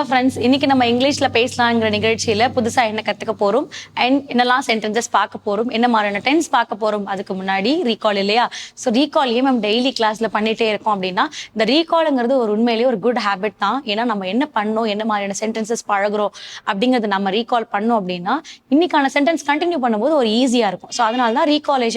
Friends, இன்னைக்கு நம்ம இங்கிலீஷ்ல பேசலாங்கிற நிகழ்ச்சியில புதுசா என்ன கத்துக்க போறோம் அண்ட் என்னெல்லாம் சென்டென்சஸ் பார்க்க போறோம், என்ன மாதிரியான டென்ஸ் பார்க்க போறோம். அதுக்கு முன்னாடி ரீகால் இல்லையா? ஸோ ரீகால் ஏன் நம்ம டெய்லி கிளாஸ்ல பண்ணிட்டே இருக்கோம் அப்படின்னா, இந்த ரீகாலுங்கிறது ஒரு உண்மையிலேயே ஒரு குட் ஹேபிட் தான். ஏன்னா நம்ம என்ன பண்ணோம், என்ன மாதிரியான சென்டென்சஸ் பழகுறோம் அப்படிங்கிறது நம்ம ரீகால் பண்ணோம் அப்படின்னா இன்னைக்கான சென்டென்ஸ் கண்டினியூ பண்ணும்போது ஒரு ஈஸியா இருக்கும். ஸோ அதனால தான் ரீகால்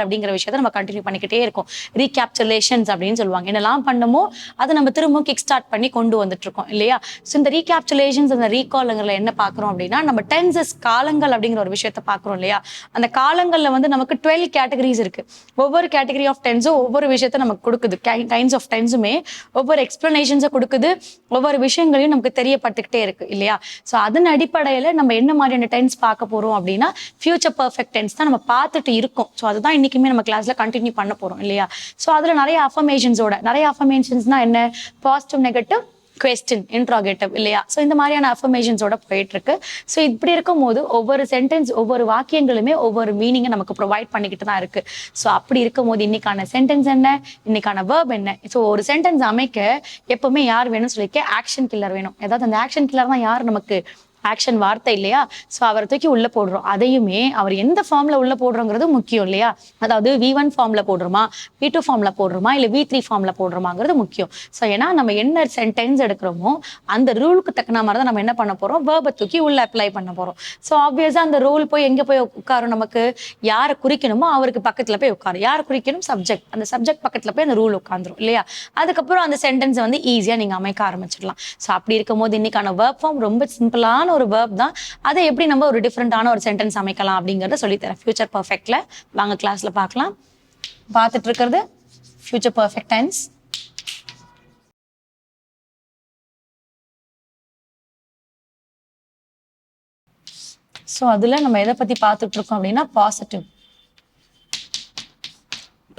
அப்படிங்கிற விஷயத்த நம்ம கண்டினியூ பண்ணிக்கிட்டே இருக்கோம். ரீகேப்சுலேஷன்ஸ் அப்படின்னு சொல்லுவாங்க. என்னெல்லாம் பண்ணுமோ அதை நம்ம திரும்ப கிக் ஸ்டார்ட் பண்ணி கொண்டு வந்துட்டு இருக்கோம் இல்லையா? ஸோ இந்த ரீகேப்சுலேஷன்ஸ் அந்த ரீகாலுங்கிறதுல என்ன பார்க்குறோம் அப்படின்னா, நம்ம டென்சஸ் காலங்கள் அப்படிங்கிற ஒரு விஷயத்த பார்க்குறோம் இல்லையா? அந்த காலங்கள்ல வந்து நமக்கு 12 கேட்டகரிஸ் இருக்கு. ஒவ்வொரு கேட்டகரி ஆஃப் டென்ஸும் ஒவ்வொரு விஷயத்த நமக்கு கொடுக்குது. கைண்ட்ஸ் ஆஃப் டென்ஸுமே ஒவ்வொரு எக்ஸ்பிளனேஷன்ஸை கொடுக்குது, ஒவ்வொரு விஷயங்களையும் நமக்கு தெரியப்பட்டுக்கிட்டே இருக்கு இல்லையா? ஸோ அதன் அடிப்படையில் நம்ம என்ன மாதிரியான டென்ஸ் பார்க்க போறோம் அப்படின்னா, ஃபியூச்சர் பர்ஃபெக்ட் டென்ஸ் தான் நம்ம பார்த்துட்டு இருக்கோம். ஸோ அதுதான் இன்னைக்குமே நம்ம கிளாஸ்ல கண்டினியூ பண்ண போறோம் இல்லையா? ஸோ அதுல நிறைய அஃபர்மேஷன்ஸ்னா என்ன? பாசிட்டிவ், நெகட்டிவ், கொஸ்டின், இன்ட்ராகேட்டிவ் இல்லையா? ஸோ இந்த மாதிரியான அஃபர்மேஷன்ஸோட போயிட்டு இருக்கு. ஸோ இப்படி இருக்கும் போது ஒவ்வொரு சென்டென்ஸ், ஒவ்வொரு வாக்கியங்களுமே ஒவ்வொரு மீனிங்கை நமக்கு ப்ரொவைட் பண்ணிக்கிட்டு தான் இருக்கு. ஸோ அப்படி இருக்கும் போது இன்னைக்கான சென்டென்ஸ் என்ன, இன்னைக்கான வேர்ப் என்ன? ஸோ ஒரு சென்டென்ஸ் அமைக்க எப்பவுமே யார் வேணும்னு சொல்லிக்க, ஆக்ஷன் கில்லர் வேணும். ஏதாவது அந்த ஆக்ஷன் கில்லர் தான் யார் நமக்கு? ஆக்ஷன் வார்த்தை இல்லையா? ஸோ அவரை தூக்கி உள்ள போடுறோம். அதையுமே அவர் எந்த ஃபார்ம்ல உள்ள போடுறோங்கிறது முக்கியம் இல்லையா? அதாவது V1 ஃபார்ம்ல போடுறோமா, V2 ஃபார்ம்ல போடுறோமா, இல்லை V3 ஃபார்ம்ல போடுறோமாங்கிறது முக்கியம். ஸோ ஏன்னா நம்ம என்ன சென்டென்ஸ் எடுக்கிறோமோ அந்த ரூலுக்கு தக்கன மாதிரி தான் நம்ம என்ன பண்ண போறோம், வேர்பை தூக்கி உள்ள அப்ளை பண்ண போறோம். ஸோ ஆப்வியஸா அந்த ரூல் போய் எங்க போய் உட்காரும், நமக்கு யாரை குறிக்கணுமோ அவருக்கு பக்கத்துல போய் உட்காரும். யார் குறிக்கணும்? சப்ஜெக்ட். அந்த சப்ஜெக்ட் பக்கத்துல போய் அந்த ரூல் உட்காந்துரும் இல்லையா? அதுக்கப்புறம் அந்த சென்டென்ஸை வந்து ஈஸியா நீங்க அமைக்க ஆரம்பிச்சிடலாம். ஸோ அப்படி இருக்கும் போது இன்னைக்கான வேர்ப் ஃபார்ம் ரொம்ப சிம்பிளான ஒரு வேர்ப் தான். அதை எப்படி நம்ம ஒரு டிஃப்ரெண்டான ஒரு சென்டென்ஸ் அமைக்கலாம் அப்படிங்கறத சொல்லித்தரேன் ஃபியூச்சர் பர்ஃபெக்ட்ல. வாங்க கிளாஸ்ல பார்க்கலாம். பார்த்துட்டு இருக்கிறது ஃபியூச்சர் பர்ஃபெக்ட் டென்ஸ். ஸோ அதுல நம்ம எதை பத்தி பார்த்துட்டு இருக்கோம் அப்படின்னா,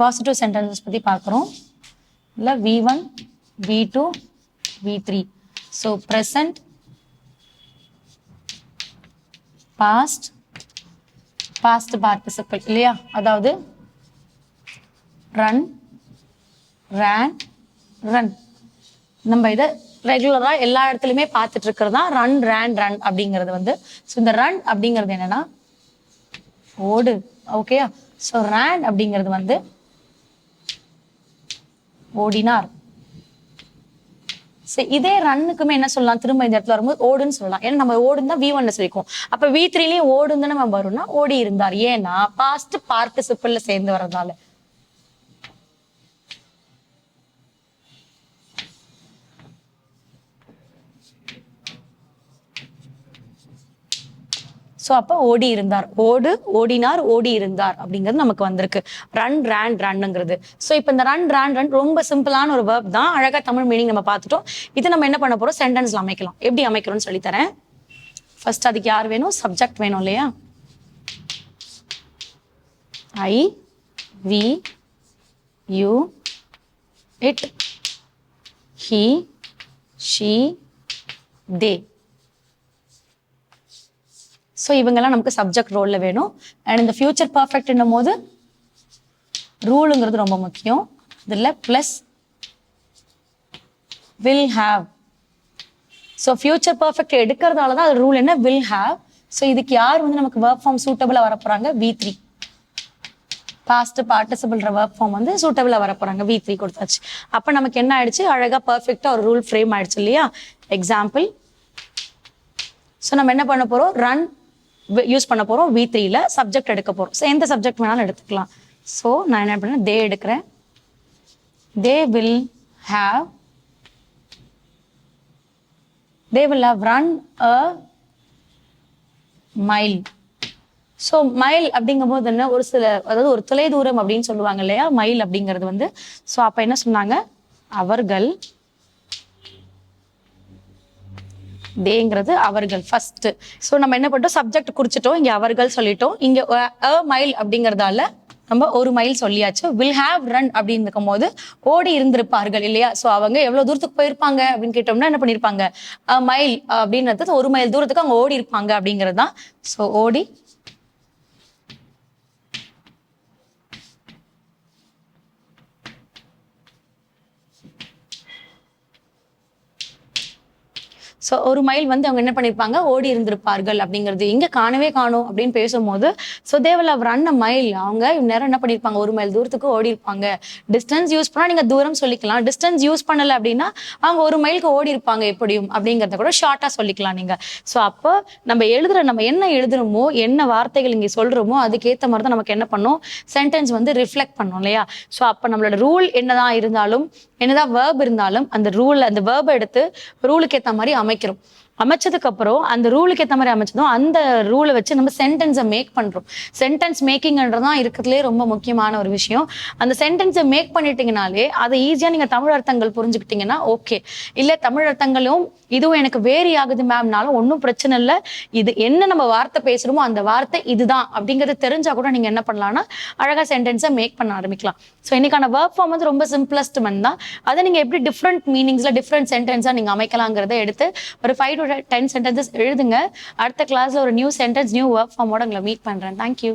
பாசிட்டிவ் சென்டென்சஸ் பத்தி பார்க்குறோம். இல்லை V1, V2, V3. So present, past participle இல்லையா? அதாவது ரன், ரேன், ரன். நம்ம இதை ரெகுலரா எல்லா இடத்துலையுமே பார்த்துட்டு இருக்கிறது தான் ரன், ரன் அப்படிங்கிறது வந்து. ஸோ இந்த ரன் அப்படிங்கிறது என்னன்னா ஓடு, ஓகேயா? ஸோ ரேன் அப்படிங்கிறது வந்து ஓடினார். இதே ரன்னுக்குமே என்ன சொல்லலாம், திரும்ப இந்த இடத்துல வரும்போது ஓடுன்னு சொல்லலாம். ஏன்னா நம்ம ஓடுன்னு தான் V1 சொல்லிருக்கோம். அப்ப V3லயும் ஓடுன்னு தானே நம்ம வரும்னா ஓடி இருந்தார். ஏன்னா பாஸ்ட் பார்ட்டிசிபிள்ல சேர்ந்து வர்றதால. ஸோ அப்போ ஓடி இருந்தார், ஓடினார், ஓடி இருந்தார் அப்படிங்கிறது நமக்கு வந்திருக்கு. ரன், ரன்னுங்கிறது. ஸோ இப்போ இந்த ரன் ரொம்ப சிம்பிளான ஒரு வேர்ப் தான். அழகா தமிழ் மீனிங் நம்ம பார்த்துட்டோம். இதை நம்ம என்ன பண்ண போறோம், சென்டென்ஸ்ல அமைக்கலாம். எப்படி அமைக்கிறோம்னு சொல்லித்தரேன். ஃபர்ஸ்ட் அதுக்கு யார் வேணும்? சப்ஜெக்ட் வேணும் இல்லையா? I, we, you, it, he, she, they. So இவங்கெல்லாம் நமக்கு சப்ஜெக்ட் ரோல்ல வேணும். அண்ட் இந்த ஃபியூச்சர் பர்ஃபெக்ட்னும் போது ரூலுங்கிறது ரொம்ப முக்கியம். இதில் plus will have. So future perfect எடுக்கிறதால தான் அது ரூல் என்ன, வில் ஹாவ். ஸோ இதுக்கு யார் வந்து நமக்கு வேர்ப் ஃபார்ம் சூட்டபிளா வரப்போறாங்க? V3. Past participle verb form வந்து சூட்டபிளா வரப்போறாங்க. V3 கொடுத்தாச்சு. அப்போ நமக்கு என்ன ஆயிடுச்சு, அழகா பர்ஃபெக்டா ஒரு ரூல் ஃப்ரேம் ஆயிடுச்சு இல்லையா? எக்ஸாம்பிள். ஸோ நம்ம என்ன பண்ண போறோம், ரன் யூஸ் பண்ண போறோம். V3ல சப்ஜெக்ட் எடுக்க போறோம். ஸோ எந்த சப்ஜெக்ட் வேணாலும் எடுத்துக்கலாம். ஸோ நான் என்ன பண்ணேன், தே எடுக்கிறேன். They will have run a mile. So mile அப்படிங்கும் போது என்ன, ஒரு சில, அதாவது ஒரு தொலை தூரம் அப்படின்னு சொல்லுவாங்க இல்லையா மைல் அப்படிங்கிறது வந்து. ஸோ அப்ப என்ன சொன்னாங்க, அவர்கள், தேங்கிறது அவர்கள் ஃபர்ஸ்ட். ஸோ நம்ம என்ன பண்ணிட்டோம், சப்ஜெக்ட் குறிச்சிட்டோம், இங்க அவர்கள் சொல்லிட்டோம். இங்க அ மைல் அப்படிங்கறதால நம்ம ஒரு மைல் சொல்லியாச்சு. வில் ஹாவ் ரன் அப்படின்னு இருக்கும் போது ஓடி இருந்திருப்பார்கள் இல்லையா? ஸோ அவங்க எவ்வளவு தூரத்துக்கு போயிருப்பாங்க அப்படின்னு கேட்டோம்னா என்ன பண்ணிருப்பாங்க, மைல் அப்படின்றது ஒரு மைல் தூரத்துக்கு அவங்க ஓடி இருப்பாங்க அப்படிங்கிறது தான். ஸோ ஓடி ஸோ 1 மைல் வந்து அவங்க என்ன பண்ணியிருப்பாங்க, ஓடி இருந்திருப்பார்கள் அப்படிங்கிறது. இங்க காணவே காணோம் அப்படின்னு பேசும்போது so they will have run a mile. அவங்க இந்நேரம் என்ன பண்ணியிருப்பாங்க, 1 மைல் தூரத்துக்கு ஓடி இருப்பாங்க. டிஸ்டன்ஸ் யூஸ் பண்ணா நீங்க தூரம் சொல்லிக்கலாம், டிஸ்டன்ஸ் யூஸ் பண்ணல அப்படின்னா அவங்க 1 மைலுக்கு ஓடி இருப்பாங்க எப்படியும் அப்படிங்கிறத கூட ஷார்ட்டா சொல்லிக்கலாம் நீங்க. ஸோ அப்போ நம்ம என்ன எழுதுறோமோ, என்ன வார்த்தைகள் இங்க சொல்றோமோ அதுக்கேற்ற மாதிரி தான் நமக்கு என்ன பண்ணும், சென்டென்ஸ் வந்து ரிஃப்ளெக்ட் பண்ணும் இல்லையா. ஸோ அப்போ நம்மளோட ரூல் என்னதான் இருந்தாலும், என்னதான் வேர்ப் இருந்தாலும், அந்த வேர்பை எடுத்து ரூலுக்கு ஏற்ற மாதிரி அமைக்கிறோம். அமைச்சதுக்கு அப்புறம் அந்த ரூலுக்கு ஏற்ற மாதிரி அமைச்சதும் அந்த ரூலை வச்சு நம்ம சென்டென்ஸை மேக் பண்றோம். சென்டென்ஸ் மேக்கிங்ன்றதான் இருக்கிறதுலே ரொம்ப முக்கியமான ஒரு விஷயம். அந்த சென்டென்ஸை மேக் பண்ணிட்டீங்கனாலே அதை ஈஸியா நீங்க தமிழ் அர்த்தங்கள் புரிஞ்சுக்கிட்டீங்கன்னா ஓகே. இல்ல தமிழ் அர்த்தங்களும் இதுவும் எனக்கு வேரி ஆகுது மேம்னாலும் ஒன்றும் பிரச்சனை இல்லை. இது என்ன நம்ம வார்த்தை பேசுறோமோ அந்த வார்த்தை இதுதான் அப்படிங்கிறது தெரிஞ்சா கூட நீங்க என்ன பண்ணலாம்னா அழகா சென்டென்ஸை மேக் பண்ண ஆரம்பிக்கலாம். ஸோ இன்னைக்கான வேர்ப் ஃபார்ம் வந்து ரொம்ப சிம்பிளஸ்ட் தான். அதை நீங்க எப்படி டிஃப்ரெண்ட் மீனிங்ஸ்ல டிஃப்ரெண்ட் சென்டென்ஸா நீங்க அமைக்கலாங்கிறத எடுத்து ஒரு 5 to 10 சென்டென்சஸ் எழுதுங்க. அடுத்த கிளாஸ்ல ஒரு நியூ சென்டென்ஸ் நியூ வேர்ப் ஃபார்மோட உங்களை மீட் பண்றேன். தேங்க்யூ.